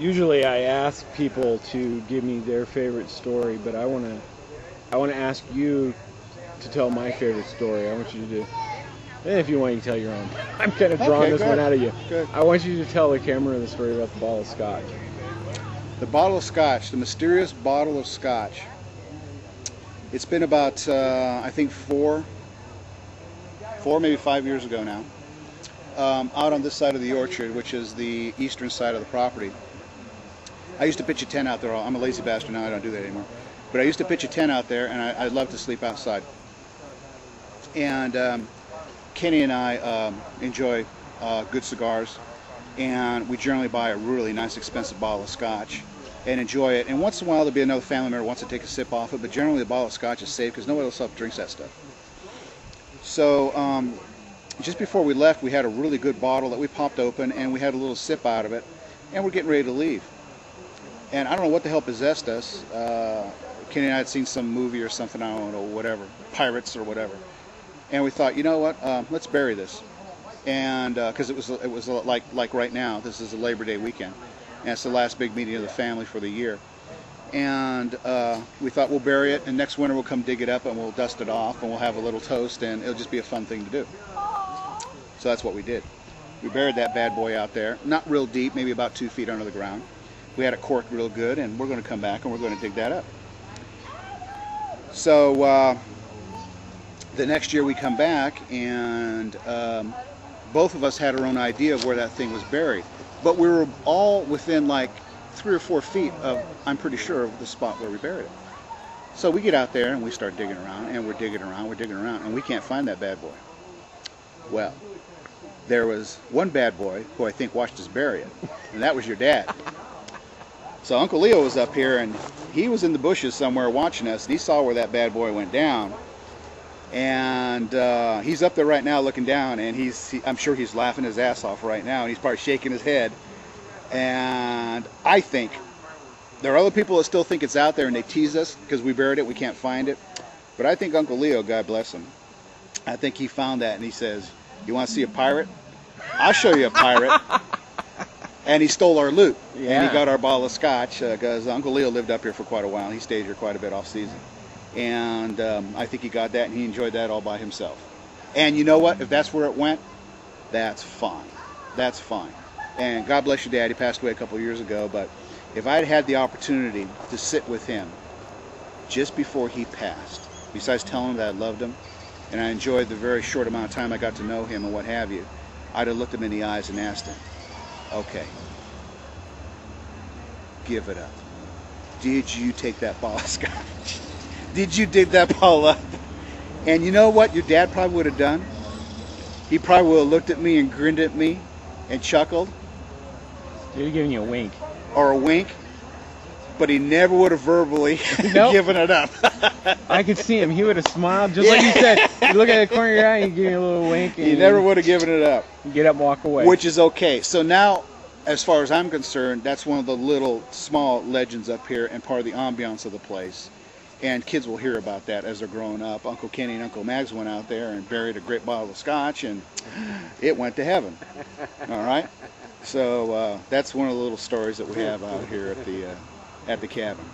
Usually I ask people to give me their favorite story, but I want to ask you to tell my favorite story. I want you to do. And if you want, you can tell your own. I'm kind of drawing this one out of you. Good. I want you to tell the camera the story about the bottle of scotch. The bottle of scotch, the mysterious bottle of scotch. It's been about, I think, four, maybe 5 years ago now. Out on this side of the orchard, which is the eastern side of the property. I used to pitch a tent out there. I'm a lazy bastard now. I don't do that anymore. But I used to pitch a tent out there, and I love to sleep outside. And Kenny and I enjoy good cigars, and we generally buy a really nice, expensive bottle of scotch and enjoy it. And once in a while, there'll be another family member who wants to take a sip off it, but generally the bottle of scotch is safe because nobody else drinks that stuff. So just before we left, we had a really good bottle that we popped open, and we had a little sip out of it, and we're getting ready to leave. And I don't know what the hell possessed us. Kenny and I had seen some movie or something, I don't know, whatever, Pirates or whatever. And we thought, you know what, let's bury this. And because it was like right now, this is a Labor Day weekend, and it's the last big meeting of the family for the year. And we thought we'll bury it, and next winter we'll come dig it up and we'll dust it off and we'll have a little toast, and it'll just be a fun thing to do. So that's what we did. We buried that bad boy out there, not real deep, maybe about 2 feet under the ground. We had it corked real good, and we're going to come back and we're going to dig that up. So the next year we come back, and both of us had our own idea of where that thing was buried. But we were all within like 3 or 4 feet of, I'm pretty sure, of the spot where we buried it. So we get out there and we start digging around, and we're digging around, and we can't find that bad boy. Well, there was one bad boy who I think watched us bury it, and that was your dad. So Uncle Leo was up here, and he was in the bushes somewhere watching us, and he saw where that bad boy went down. And he's up there right now looking down, and I'm sure he's laughing his ass off right now, and he's probably shaking his head. And I think there are other people that still think it's out there, and they tease us because we buried it, we can't find it. But I think Uncle Leo, God bless him, I think he found that, and he says, "You want to see a pirate? I'll show you a pirate." And he stole our loot, and he got our bottle of scotch, because Uncle Leo lived up here for quite a while. He stayed here quite a bit off season. And I think he got that, and he enjoyed that all by himself. And you know what? If that's where it went, that's fine. That's fine. And God bless your dad. He passed away a couple of years ago. But if I'd had the opportunity to sit with him just before he passed, besides telling him that I loved him, and I enjoyed the very short amount of time I got to know him and what have you, I'd have looked him in the eyes and asked him, okay, give it up. Did you take that bottle of scotch? Did you dig that bottle up? And you know what your dad probably would have done? He probably would have looked at me and grinned at me and chuckled. He's giving you a wink. Or a wink. But he never would have verbally given it up. I could see him. He would have smiled, just like you said. You look at the corner of your eye, and you give me a little wink. And he never would have given it up. You get up and walk away. Which is okay. So now, as far as I'm concerned, that's one of the little small legends up here and part of the ambiance of the place. And kids will hear about that as they're growing up. Uncle Kenny and Uncle Mags went out there and buried a great bottle of scotch, and it went to heaven. All right? So that's one of the little stories that we have out here at the cabin.